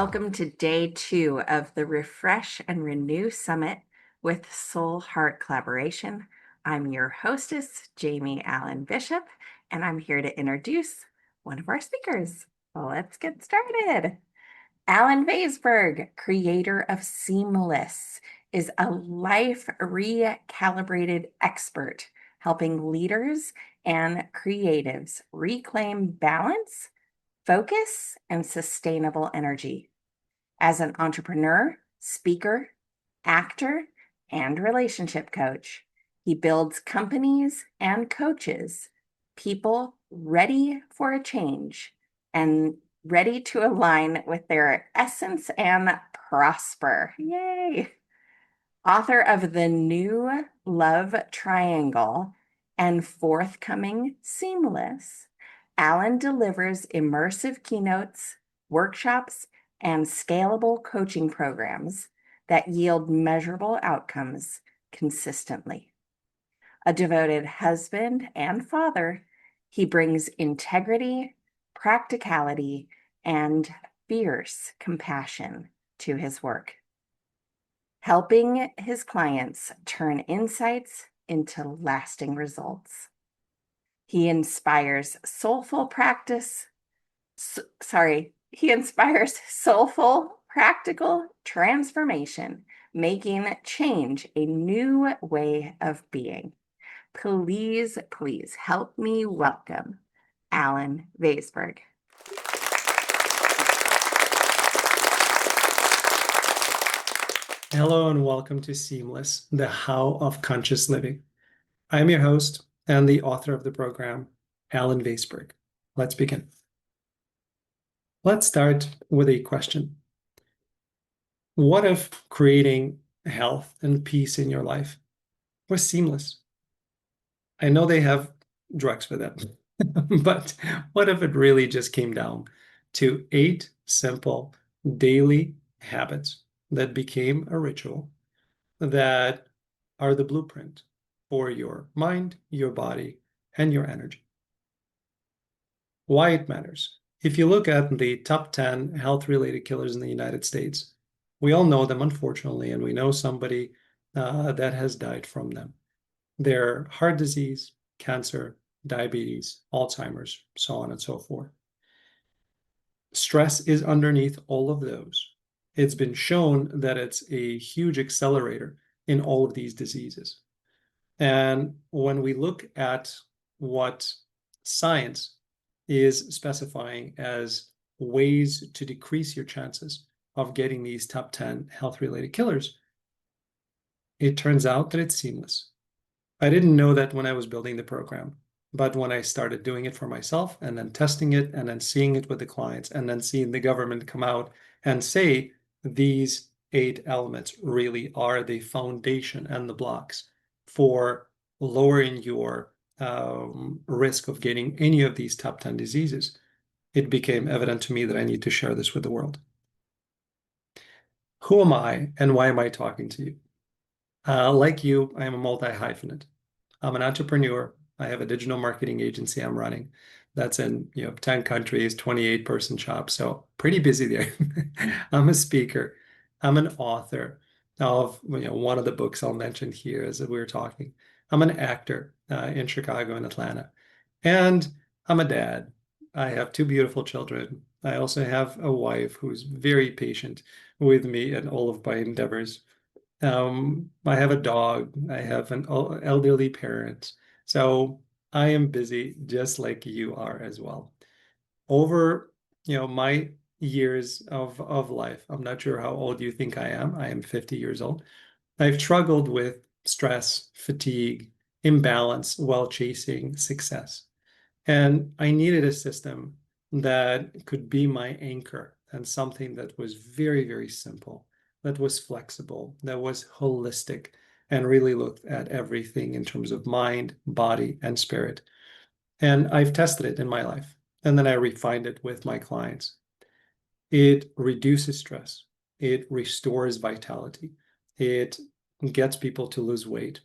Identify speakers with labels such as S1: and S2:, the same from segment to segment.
S1: Welcome to day 2 of the Refresh and Renew Summit with Soul Heart Collaboration. I'm your hostess, Jamie Allen Bishop, and I'm here to introduce one of our speakers. Let's get started. Alan Vaysberg, creator of Seamless, is a life recalibrated expert, helping leaders and creatives reclaim balance, focus, and sustainable energy. As an entrepreneur, speaker, actor, and relationship coach, he builds companies and coaches people ready for a change and ready to align with their essence and prosper. Yay! Author of The New Love Triangle and forthcoming Seamless, Alan delivers immersive keynotes, workshops, and scalable coaching programs that yield measurable outcomes consistently. A devoted husband and father, he brings integrity, practicality, and fierce compassion to his work, helping his clients turn insights into lasting results. He inspires soulful, practical transformation, making change a new way of being. Please help me welcome Alan Vaysberg.
S2: Hello and welcome to Seamless, the How of Conscious Living. I'm your host and the author of the program, Alan Vaysberg. Let's begin. Let's start with a question. What if creating health and peace in your life was seamless? I know they have drugs for that, but what if it really just came down to 8 simple daily habits that became a ritual that are the blueprint for your mind, your body, and your energy? Why it matters. If you look at the top 10 health-related killers in the United States, we all know them, unfortunately, and we know somebody that has died from them. They're heart disease, cancer, diabetes, Alzheimer's, so on and so forth. Stress is underneath all of those. It's been shown that it's a huge accelerator in all of these diseases. And when we look at what science is specifying as ways to decrease your chances of getting these top 10 health-related killers, it turns out that it's seamless. I didn't know that when I was building the program, but when I started doing it for myself and then testing it and then seeing it with the clients and then seeing the government come out and say these 8 elements really are the foundation and the blocks for lowering your risk of getting any of these top 10 diseases, it became evident to me that I need to share this with the world. Who am I and why am I talking to you? Like you, I am a multi-hyphenate. I'm an entrepreneur. I have a digital marketing agency I'm running that's in 10 countries, 28-person shop, so pretty busy there. I'm a speaker. I'm an author of one of the books I'll mention here as we were talking. I'm an actor in Chicago and Atlanta. And I'm a dad. I have 2 beautiful children. I also have a wife who's very patient with me and all of my endeavors. I have a dog. I have an elderly parent. So I am busy just like you are as well. Over, my years of life, I'm not sure how old you think I am. I am 50 years old. I've struggled with stress, fatigue, imbalance while chasing success. And I needed a system that could be my anchor and something that was very, very simple, that was flexible, that was holistic, and really looked at everything in terms of mind, body, and spirit. And I've tested it in my life, and then I refined it with my clients. It reduces stress. It restores vitality. It gets people to lose weight.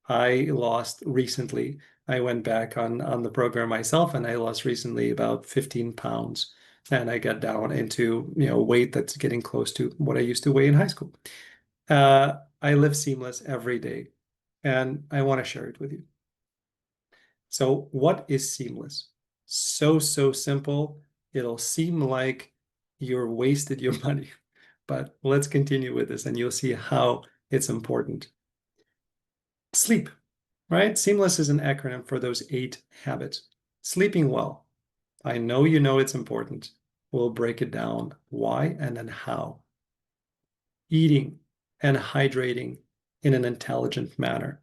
S2: I lost recently, I went back on the program myself, and I lost recently about 15 pounds and I get down into, weight that's getting close to what I used to weigh in high school. I live seamless every day, and I want to share it with you. So what is seamless? So simple. It'll seem like you're wasted your money, but let's continue with this and you'll see how it's important. Sleep, right? Seamless is an acronym for those 8 habits. Sleeping well. I know you know it's important. We'll break it down why and then how. Eating and hydrating in an intelligent manner.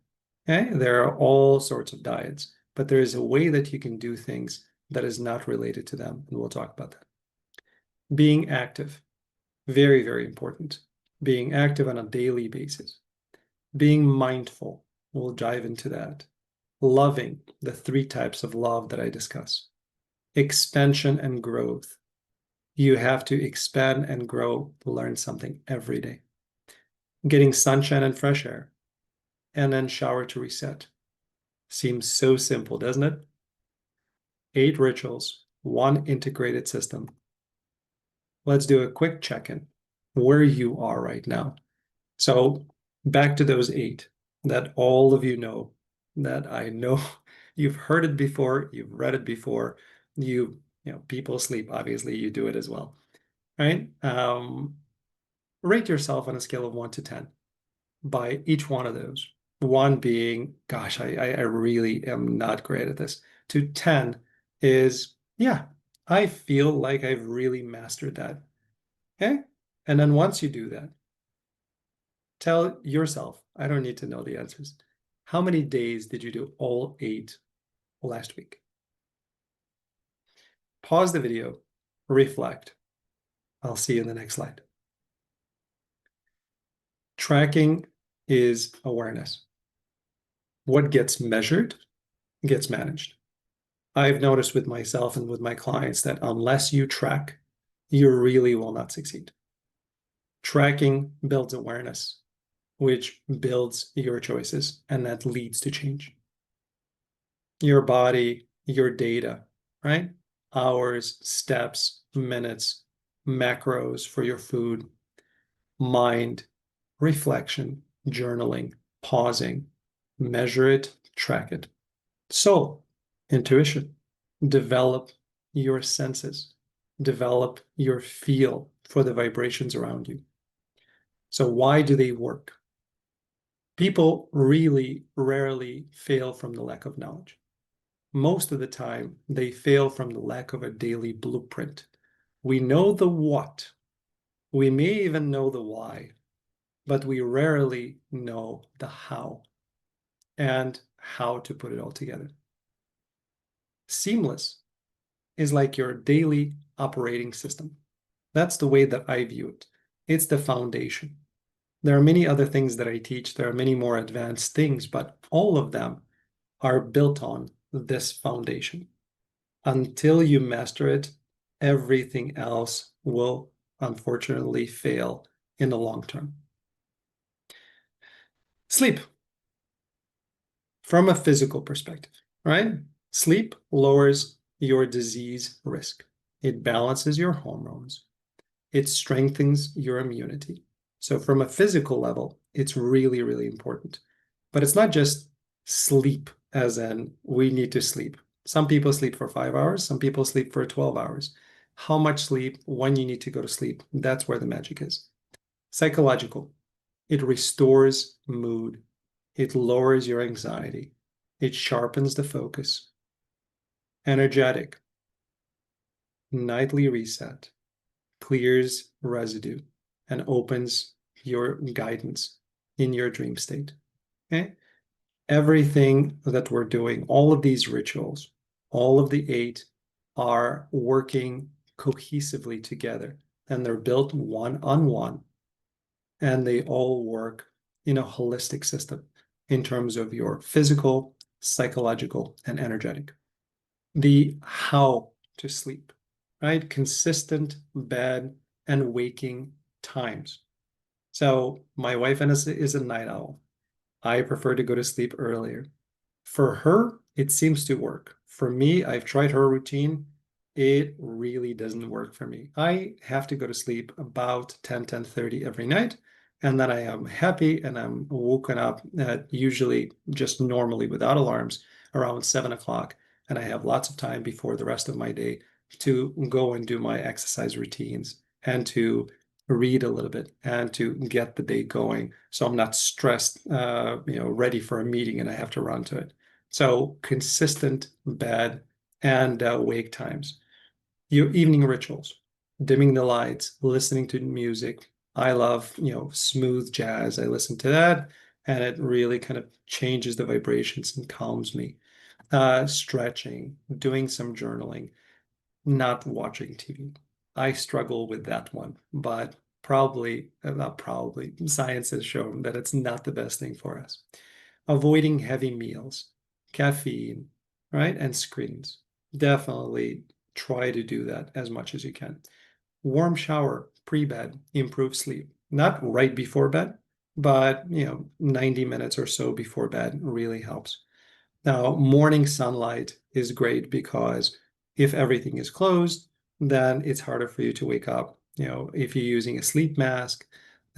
S2: Okay? There are all sorts of diets, but there is a way that you can do things that is not related to them, and we'll talk about that. Being active, very, very important. Being active on a daily basis. Being mindful, we'll dive into that. Loving, the 3 types of love that I discuss. Expansion and growth. You have to expand and grow, learn something every day. Getting sunshine and fresh air, and then shower to reset. Seems so simple, doesn't it? 8 rituals, 1 integrated system. Let's do a quick check-in where you are right now. So back to those 8 that all of you know, that I know you've heard it before, you've read it before, people sleep, obviously you do it as well, right? Rate yourself on a scale of 1 to 10 by each one of those. 1 being, gosh, I really am not great at this. To 10 is, yeah, I feel like I've really mastered that. Okay? And then once you do that, tell yourself, I don't need to know the answers. How many days did you do all 8 last week? Pause the video, reflect. I'll see you in the next slide. Tracking is awareness. What gets measured gets managed. I've noticed with myself and with my clients that unless you track, you really will not succeed. Tracking builds awareness, which builds your choices, and that leads to change. Your body, your data, right? Hours, steps, minutes, macros for your food, mind, reflection, journaling, pausing, measure it, track it. Soul, intuition, develop your senses, develop your feel for the vibrations around you. So why do they work? People really rarely fail from the lack of knowledge. Most of the time, they fail from the lack of a daily blueprint. We know the what. We may even know the why, but we rarely know the how and how to put it all together. Seamless is like your daily operating system. That's the way that I view it. It's the foundation. There are many other things that I teach. There are many more advanced things, but all of them are built on this foundation. Until you master it, everything else will unfortunately fail in the long term. Sleep. From a physical perspective, right? Sleep lowers your disease risk. It balances your hormones. It strengthens your immunity. So from a physical level, it's really, really important. But it's not just sleep as in we need to sleep. Some people sleep for 5 hours. Some people sleep for 12 hours. How much sleep, when you need to go to sleep, that's where the magic is. Psychological. It restores mood. It lowers your anxiety. It sharpens the focus. Energetic. Nightly reset. Clears residue and opens your guidance in your dream state. Okay? Everything that we're doing, all of these rituals, all of the 8 are working cohesively together, and they're built one on one, and they all work in a holistic system in terms of your physical, psychological, and energetic. The how to sleep, right? Consistent bed and waking times. So my wife is a night owl. I prefer to go to sleep earlier. For her, it seems to work. For me, I've tried her routine. It really doesn't work for me. I have to go to sleep about 10:30 every night, and then I am happy and I'm woken up at usually just normally without alarms around 7 o'clock. And I have lots of time before the rest of my day to go and do my exercise routines and to read a little bit and to get the day going. So I'm not stressed, ready for a meeting and I have to run to it. So consistent bed and wake times. Your evening rituals, dimming the lights, listening to music. I love, smooth jazz. I listen to that, and it really kind of changes the vibrations and calms me. Stretching, doing some journaling, not watching TV. I struggle with that one, but not probably, science has shown that it's not the best thing for us. Avoiding heavy meals, caffeine, right? And screens. Definitely try to do that as much as you can. Warm shower pre-bed improves sleep. Not right before bed, but 90 minutes or so before bed really helps. Now, morning sunlight is great because if everything is closed, then it's harder for you to wake up. If you're using a sleep mask,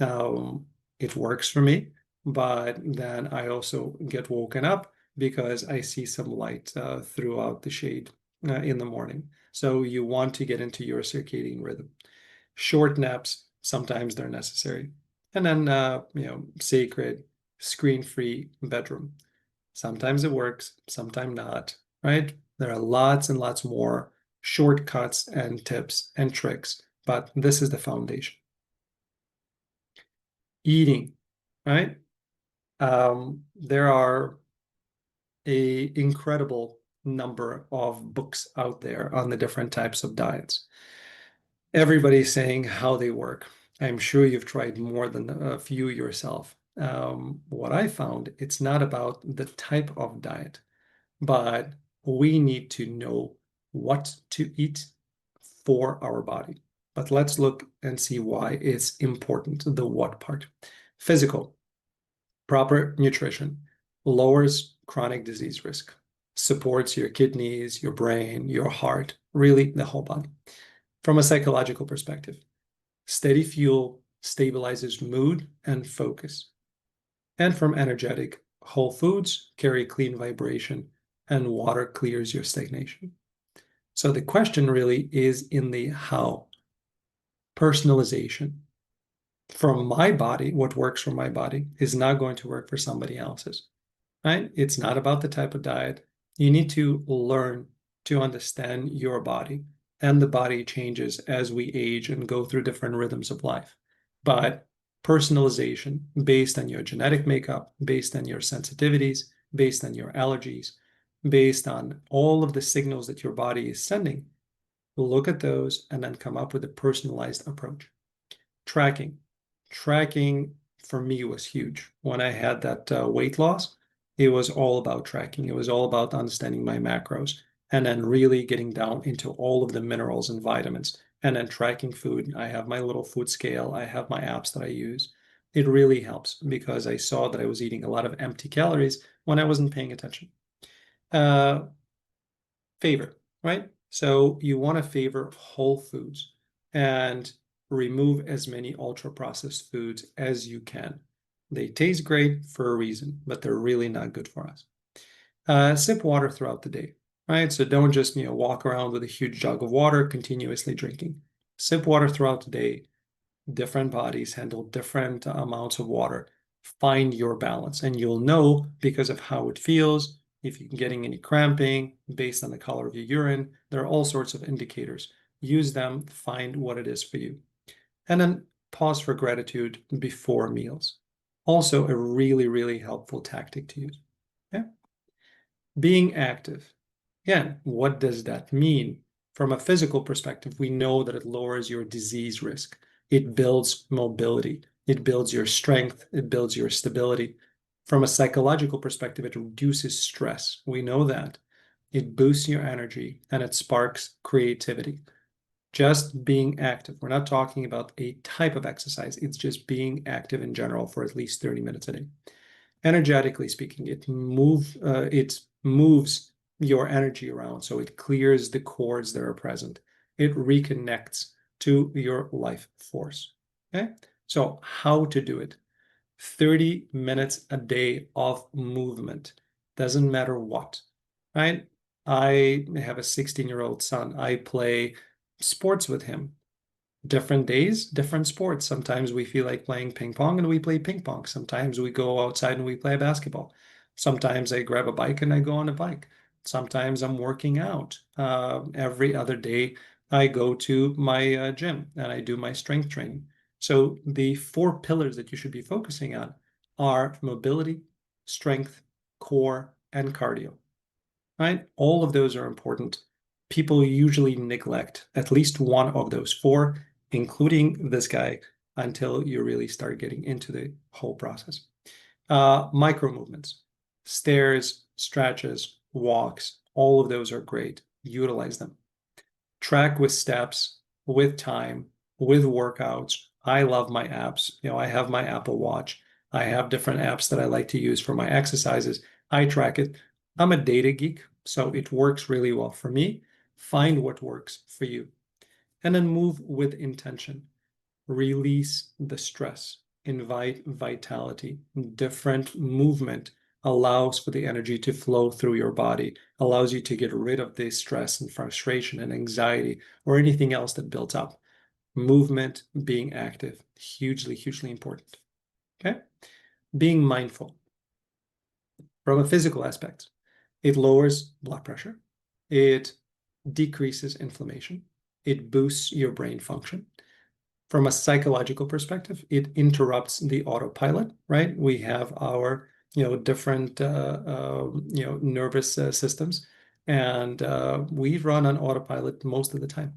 S2: um, it works for me, but then I also get woken up because I see some light throughout the shade in the morning. So you want to get into your circadian rhythm. Short naps, sometimes they're necessary. And then, sacred, screen-free bedroom. Sometimes it works, sometimes not, right? There are lots and lots more shortcuts and tips and tricks, but this is the foundation. Eating, right? There are a incredible number of books out there on the different types of diets. Everybody's saying how they work. I'm sure you've tried more than a few yourself. What I found, it's not about the type of diet, but we need to know what to eat for our body. But let's look and see why it's important, the what part. Physical, proper nutrition lowers chronic disease risk, supports your kidneys, your brain, your heart, really the whole body. From a psychological perspective, steady fuel stabilizes mood and focus. And from energetic, whole foods carry clean vibration and water clears your stagnation. So the question really is in the how. Personalization. From my body, what works for my body is not going to work for somebody else's, right? It's not about the type of diet. You need to learn to understand your body, and the body changes as we age and go through different rhythms of life. But personalization based on your genetic makeup, based on your sensitivities, based on your allergies, based on all of the signals that your body is sending, look at those and then come up with a personalized approach. Tracking. Tracking for me was huge. When I had that weight loss, it was all about tracking. It was all about understanding my macros and then really getting down into all of the minerals and vitamins and then tracking food. I have my little food scale. I have my apps that I use. It really helps because I saw that I was eating a lot of empty calories when I wasn't paying attention. Uh, Favor, right? So you want to favor whole foods and remove as many ultra processed foods as you can. They taste great for a reason, but they're really not good for us. Sip water throughout the day, right? So don't just walk around with a huge jug of water continuously drinking. Sip water throughout the day. Different bodies handle different amounts of water. Find your balance, and you'll know because of how it feels, if you're getting any cramping based on the color of your urine. There are all sorts of indicators. Use them, find what it is for you. And then pause for gratitude before meals. Also, a really, really helpful tactic to use. Yeah. Being active. Again, what does that mean? From a physical perspective, we know that it lowers your disease risk. It builds mobility. It builds your strength. It builds your stability. From a psychological perspective, it reduces stress. We know that. It boosts your energy and it sparks creativity. Just being active. We're not talking about a type of exercise. It's just being active in general for at least 30 minutes a day. Energetically speaking, it moves your energy around. So it clears the cords that are present. It reconnects to your life force. Okay. So how to do it? 30 minutes a day of movement. Doesn't matter what, right? I have a 16-year-old son. I play sports with him. Different days, different sports. Sometimes we feel like playing ping pong and we play ping pong. Sometimes we go outside and we play basketball. Sometimes I grab a bike and I go on a bike. Sometimes I'm working out. Every other day, I go to my gym and I do my strength training. So the four pillars that you should be focusing on are mobility, strength, core, and cardio, right? All of those are important. People usually neglect at least one of those four, including this guy, until you really start getting into the whole process. Micro movements, stairs, stretches, walks, all of those are great. Utilize them. Track with steps, with time, with workouts. I love my apps. I have my Apple Watch. I have different apps that I like to use for my exercises. I track it. I'm a data geek, so it works really well for me. Find what works for you. And then move with intention. Release the stress. Invite vitality. Different movement allows for the energy to flow through your body, allows you to get rid of the stress and frustration and anxiety or anything else that builds up. Movement, being active, hugely, hugely important. Okay? Being mindful from a physical aspect. It lowers blood pressure. It decreases inflammation. It boosts your brain function. From a psychological perspective, it interrupts the autopilot, right? We have our, different, nervous systems, and we run on autopilot most of the time.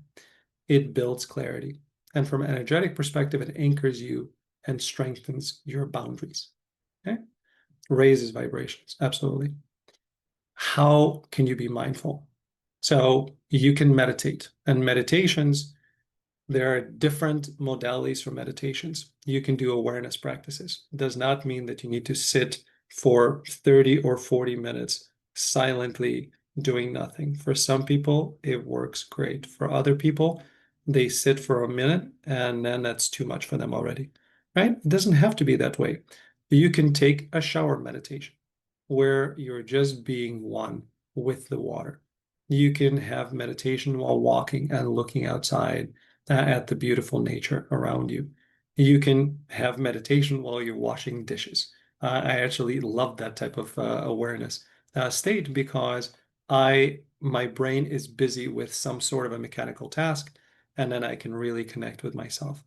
S2: It builds clarity. And from an energetic perspective, it anchors you and strengthens your boundaries. Okay? Raises vibrations. Absolutely. How can you be mindful? So you can meditate, and meditations, there are different modalities for meditations. You can do awareness practices. It does not mean that you need to sit for 30 or 40 minutes silently doing nothing. For some people, it works great. For other people, they sit for a minute and then that's too much for them already, right? It doesn't have to be that way. You can take a shower meditation where you're just being one with the water. You can have meditation while walking and looking outside at the beautiful nature around you. You can have meditation while you're washing dishes. I actually love that type of awareness state because my brain is busy with some sort of a mechanical task, and then I can really connect with myself.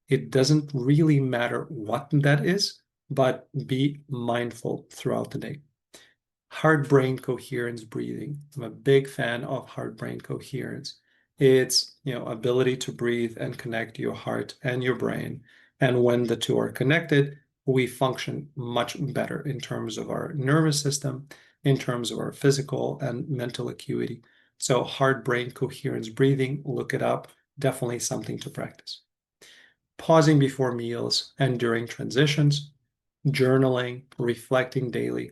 S2: It doesn't really matter what that is, but be mindful throughout the day. Heart-brain coherence breathing. I'm a big fan of heart-brain coherence. It's, ability to breathe and connect your heart and your brain. And when the two are connected, we function much better in terms of our nervous system, in terms of our physical and mental acuity. So heart-brain coherence breathing, look it up. Definitely something to practice. Pausing before meals and during transitions, journaling, reflecting daily.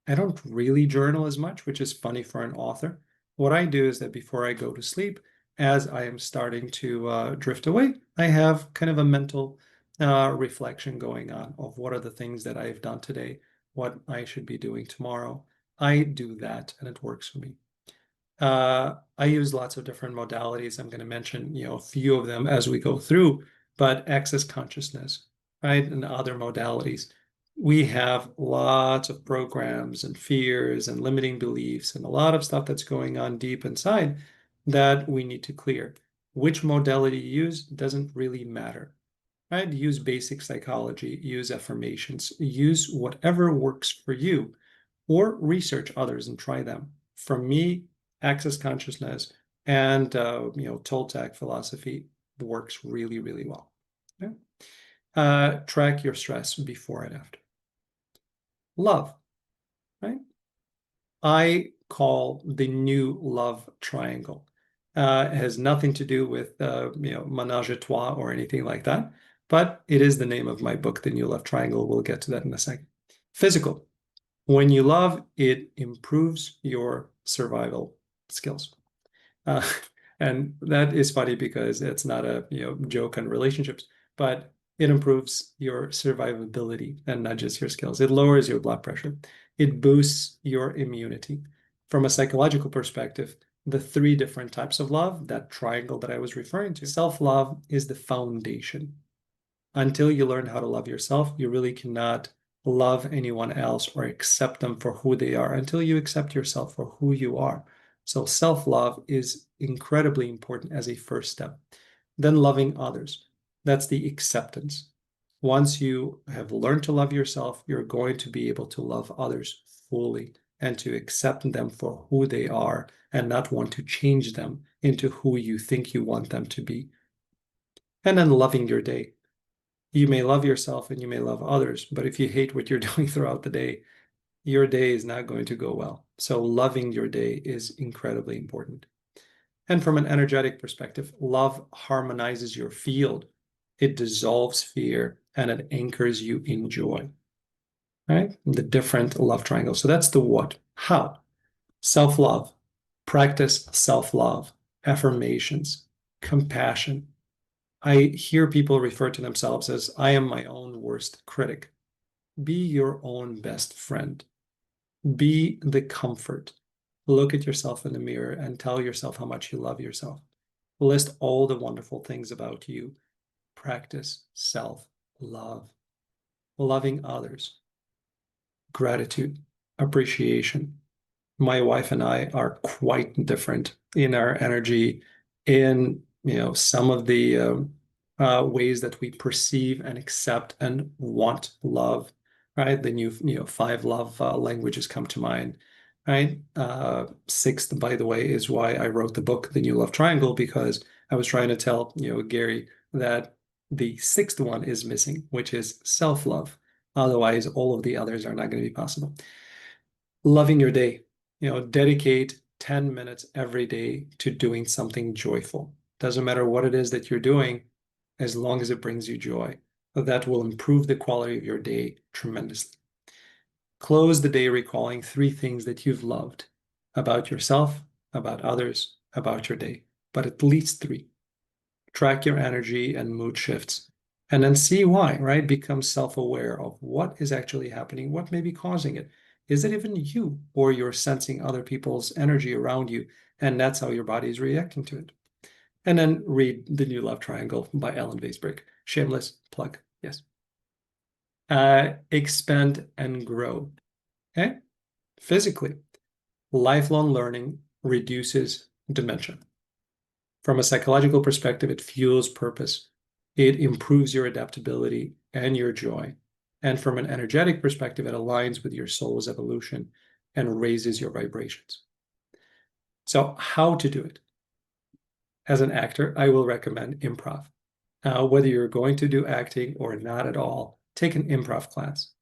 S2: I don't really journal as much, which is funny for an author. What I do is that before I go to sleep, as I am starting to drift away, I have kind of a mental reflection going on of what are the things that I've done today, what I should be doing tomorrow. I do that and it works for me. I use lots of different modalities. I'm going to mention, a few of them as we go through, but access consciousness, right, and other modalities. We have lots of programs and fears and limiting beliefs and a lot of stuff that's going on deep inside that we need to clear. Which modality you use doesn't really matter, right? Use basic psychology, use affirmations, use whatever works for you, or research others and try them. For me, access consciousness and Toltec philosophy works really, really well. Okay? Track your stress before and after. Love, right? I call the new love triangle. It has nothing to do with menage a trois or anything like that, but it is the name of my book, The New Love Triangle. We'll get to that in a second. Physical. When you love, it improves your survival skills. Uh, and that is funny because it's not a joke on relationships, but it improves your survivability and not just your skills. It lowers your blood pressure. It boosts your immunity. From a psychological perspective, the three different types of love, that triangle that I was referring to, self-love is the foundation. Until you learn how to love yourself, you really cannot love anyone else or accept them for who they are until you accept yourself for who you are. So self-love is incredibly important as a first step. Then loving others. That's the acceptance. Once you have learned to love yourself, you're going to be able to love others fully and to accept them for who they are and not want to change them into who you think you want them to be. And then loving your day. You may love yourself and you may love others, but if you hate what you're doing throughout the day, your day is not going to go well. So loving your day is incredibly important. And from an energetic perspective, love harmonizes your field. It dissolves fear and it anchors you in joy, right? The different love triangles. So that's the what. How? Self-love, practice self-love, affirmations, compassion. I hear people refer to themselves as, I am my own worst critic. Be your own best friend. Be the comfort. Look at yourself in the mirror and tell yourself how much you love yourself. List all the wonderful things about you. Practice self-love. Loving others. Gratitude. Appreciation. My wife and I are quite different in our energy, in some of the ways that we perceive and accept and want love, right? The new five love languages come to mind, right? Sixth, by the way, is why I wrote the book, The New Love Triangle, because I was trying to tell Gary that the sixth one is missing, which is self-love. Otherwise, all of the others are not going to be possible. Loving your day. Dedicate 10 minutes every day to doing something joyful. Doesn't matter what it is that you're doing, as long as it brings you joy. That will improve the quality of your day tremendously. Close the day recalling three things that you've loved about yourself, about others, about your day, but at least three. Track your energy and mood shifts, and then see why, right? Become self-aware of what is actually happening, what may be causing it. Is it even you, or you're sensing other people's energy around you, and that's how your body is reacting to it? And then read The New Love Triangle by Ellen Vaysberg. Shameless plug, yes. Expand and grow, okay? Physically, lifelong learning reduces dementia. From a psychological perspective, it fuels purpose. It improves your adaptability and your joy. And from an energetic perspective, it aligns with your soul's evolution and raises your vibrations. So how to do it? As an actor, I will recommend improv. Whether you're going to do acting or not at all, take an improv class.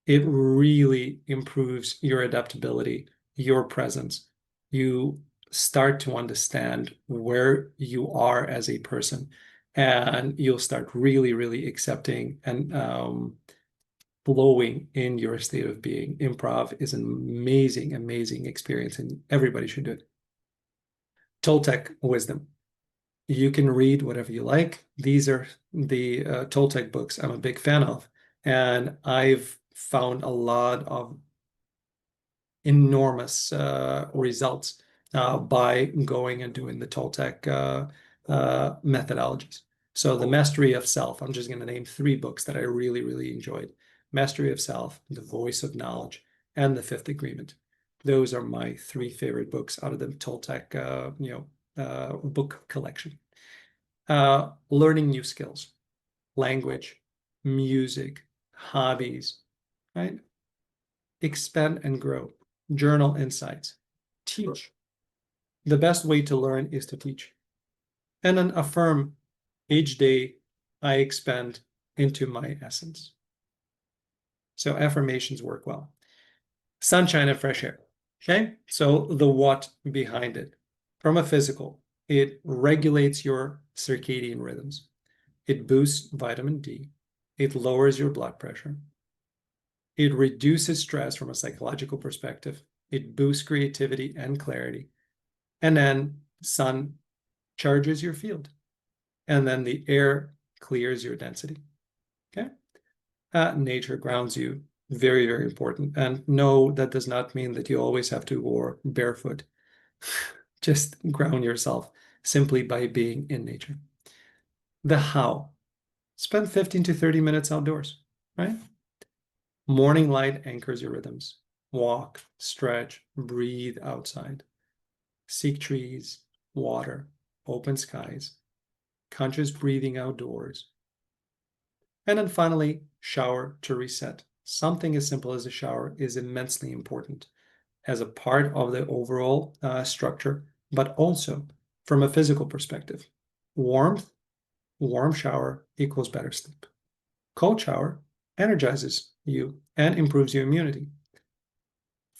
S2: It really improves your adaptability, your presence. You start to understand where you are as a person, and you'll start really, really accepting and flowing in your state of being. Improv is an amazing, amazing experience, and everybody should do it. Toltec wisdom. You can read whatever you like. These are the Toltec books I'm a big fan of. And I've found a lot of enormous results by going and doing the Toltec methodologies. So the Mastery of Self, I'm just going to name three books that I really, really enjoyed. Mastery of Self, The Voice of Knowledge, and The Fifth Agreement. Those are my three favorite books out of the Toltec book collection. Learning new skills, language, music, hobbies, right? Expand and grow, journal insights, teach. The best way to learn is to teach. And then affirm each day I expand into my essence. So affirmations work well. Sunshine and fresh air. Okay, so the what behind it. From a physical, it regulates your circadian rhythms. It boosts vitamin D. It lowers your blood pressure. It reduces stress from a psychological perspective. It boosts creativity and clarity. And then sun charges your field. And then the air clears your density. Okay. Nature grounds you. Very, very important. And no, that does not mean that you always have to walk barefoot. Just ground yourself simply by being in nature. The how. Spend 15 to 30 minutes outdoors, right? Morning light anchors your rhythms. Walk, stretch, breathe outside. Seek trees, water, open skies, conscious breathing outdoors. And then finally, shower to reset. Something as simple as a shower is immensely important as a part of the overall structure, but also from a physical perspective. Warmth, warm shower equals better sleep. Cold shower energizes you and improves your immunity.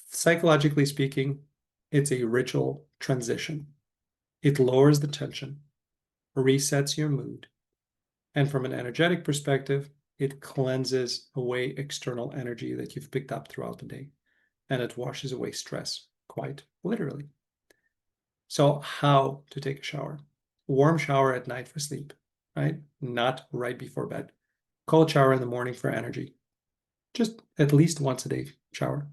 S2: Psychologically speaking, it's a ritual transition. It lowers the tension, resets your mood, and from an energetic perspective, it cleanses away external energy that you've picked up throughout the day, and it washes away stress, quite literally. So how to take a shower? Warm shower at night for sleep, right? Not right before bed. Cold shower in the morning for energy. Just at least once a day shower.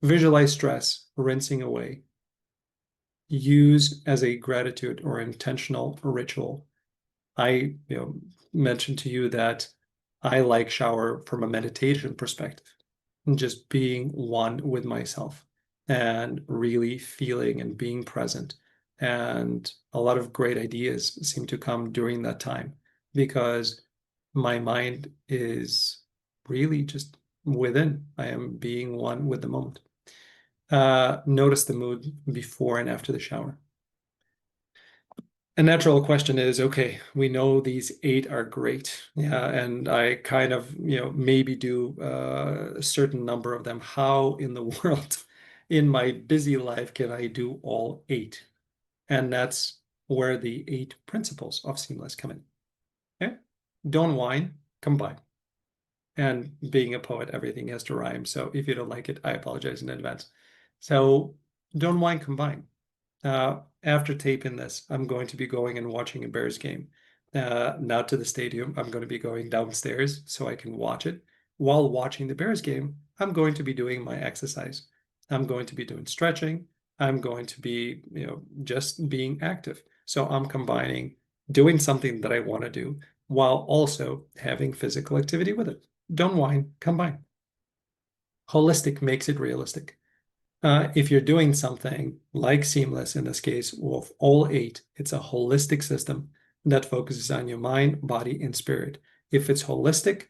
S2: Visualize stress, rinsing away. Use as a gratitude or intentional ritual. I mentioned to you that I like shower from a meditation perspective, and just being one with myself and really feeling and being present. And a lot of great ideas seem to come during that time because my mind is really just within. I am being one with the moment. Notice the mood before and after the shower. A natural question is, okay, we know these 8 are great. Yeah, and I kind of, maybe do a certain number of them. How in the world, in my busy life, can I do all 8? And that's where the 8 principles of seamless come in. Okay? Don't whine, combine. And being a poet, everything has to rhyme. So if you don't like it, I apologize in advance. So don't whine, combine. After taping this, I'm going to be going and watching a Bears game. Not to the stadium. I'm going to be going downstairs so I can watch it. While watching the Bears game, I'm going to be doing my exercise. I'm going to be doing stretching. I'm going to be, just being active. So I'm combining doing something that I want to do while also having physical activity with it. Don't whine, combine. Holistic makes it realistic. If you're doing something like Seamless, in this case, of all 8, it's a holistic system that focuses on your mind, body, and spirit. If it's holistic,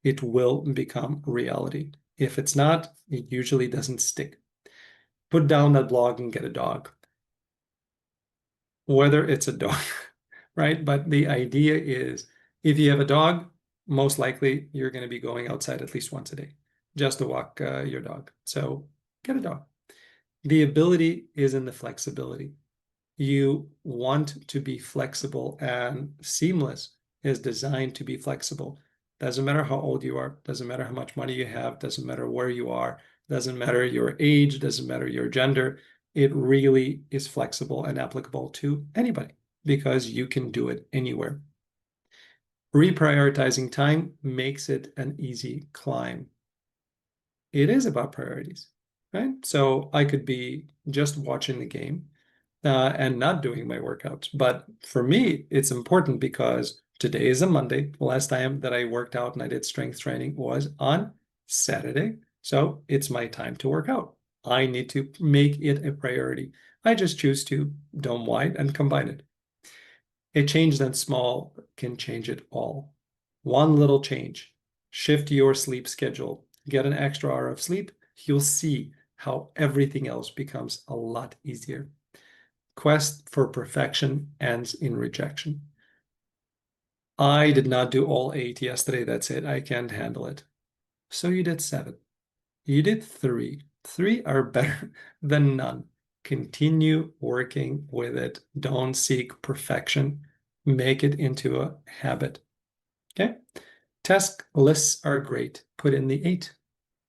S2: it will become reality. If it's not, it usually doesn't stick. Put down that blog and get a dog. Whether it's a dog, right? But the idea is if you have a dog, most likely you're going to be going outside at least once a day just to walk your dog. So get a dog. The ability is in the flexibility. You want to be flexible, and Seamless is designed to be flexible. Doesn't matter how old you are, doesn't matter how much money you have, doesn't matter where you are, doesn't matter your age, doesn't matter your gender. It really is flexible and applicable to anybody because you can do it anywhere. Reprioritizing time makes it an easy climb. It is about priorities, right? So I could be just watching the game and not doing my workouts. But for me, it's important because today is a Monday. The last time that I worked out and I did strength training was on Saturday. So it's my time to work out. I need to make it a priority. I just choose to don't whine and combine it. A change that small can change it all. One little change. Shift your sleep schedule. Get an extra hour of sleep. You'll see how everything else becomes a lot easier. Quest for perfection ends in rejection. I did not do all 8 yesterday. That's it. I can't handle it. So you did 7. You did 3. 3 are better than none. Continue working with it. Don't seek perfection. Make it into a habit. Okay? Task lists are great. Put in the 8.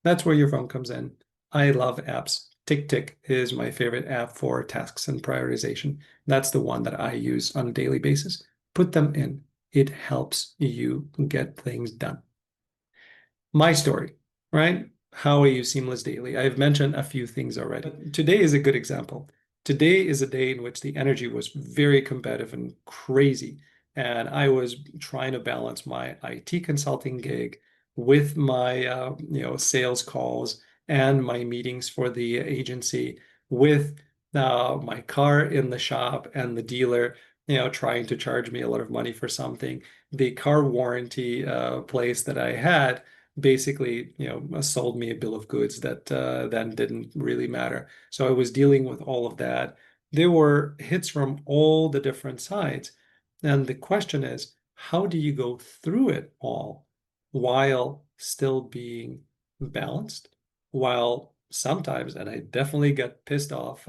S2: That's where your phone comes in. I love apps. Tick Tick is my favorite app for tasks and prioritization. That's the one that I use on a daily basis. Put them in. It helps you get things done. My story, right? How I use Seamless daily. I've mentioned a few things already. Today is a good example. Today is a day in which the energy was very competitive and crazy. And I was trying to balance my IT consulting gig with my sales calls and my meetings for the agency with my car in the shop and the dealer trying to charge me a lot of money for something. The car warranty place that I had basically, sold me a bill of goods that then didn't really matter. So I was dealing with all of that. There were hits from all the different sides. And the question is, how do you go through it all while still being balanced? While sometimes, and I definitely got pissed off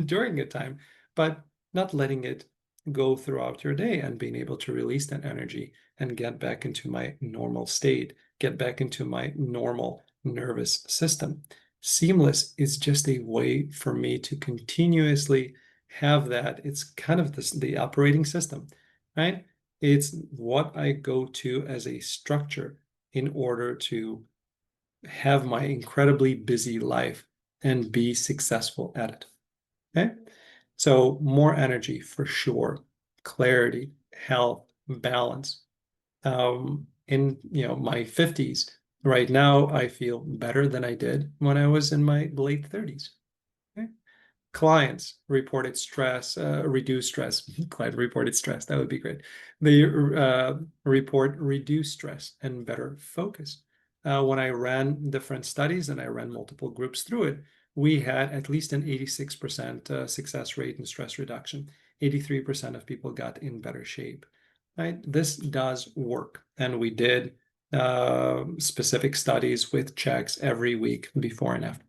S2: during a time, but not letting it go throughout your day and being able to release that energy and get back into my normal state, get back into my normal nervous system. Seamless is just a way for me to continuously have that. It's kind of the operating system, right? It's what I go to as a structure in order to have my incredibly busy life and be successful at it. Okay. So more energy for sure, clarity, health, balance. In my 50s, right now, I feel better than I did when I was in my late 30s. Okay. Clients reported stress, reduced stress. Client reported stress. That would be great. They report reduced stress and better focus. When I ran different studies and I ran multiple groups through it, we had at least an 86% success rate in stress reduction. 83% of people got in better shape. Right? This does work. And we did specific studies with checks every week before and after.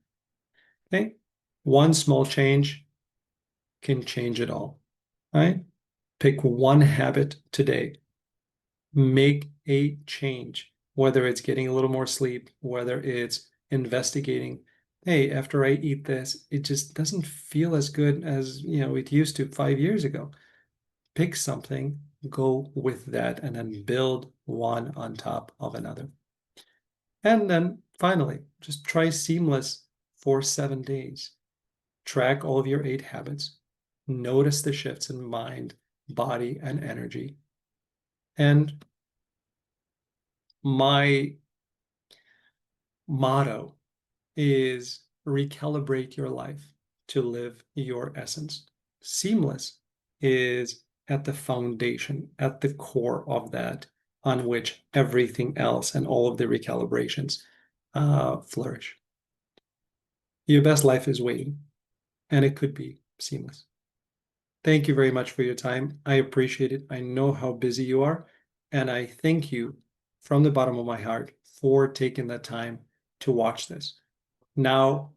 S2: Okay. One small change can change it all, right? Pick one habit today. Make a change, whether it's getting a little more sleep, whether it's investigating, hey, after I eat this, it just doesn't feel as good as, it used to 5 years ago. Pick something, go with that, and then build one on top of another. And then finally, just try Seamless for 7 days. Track all of your 8 habits. Notice the shifts in mind, body, and energy. And my motto is recalibrate your life to live your essence. Seamless is at the foundation, at the core of that, on which everything else and all of the recalibrations flourish. Your best life is waiting, and it could be seamless. Thank you very much for your time. I appreciate it. I know how busy you are, and I thank you from the bottom of my heart for taking that time to watch this. Now,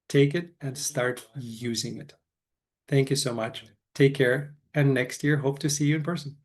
S2: take it and start using it. Thank you so much. Take care, and next year, hope to see you in person.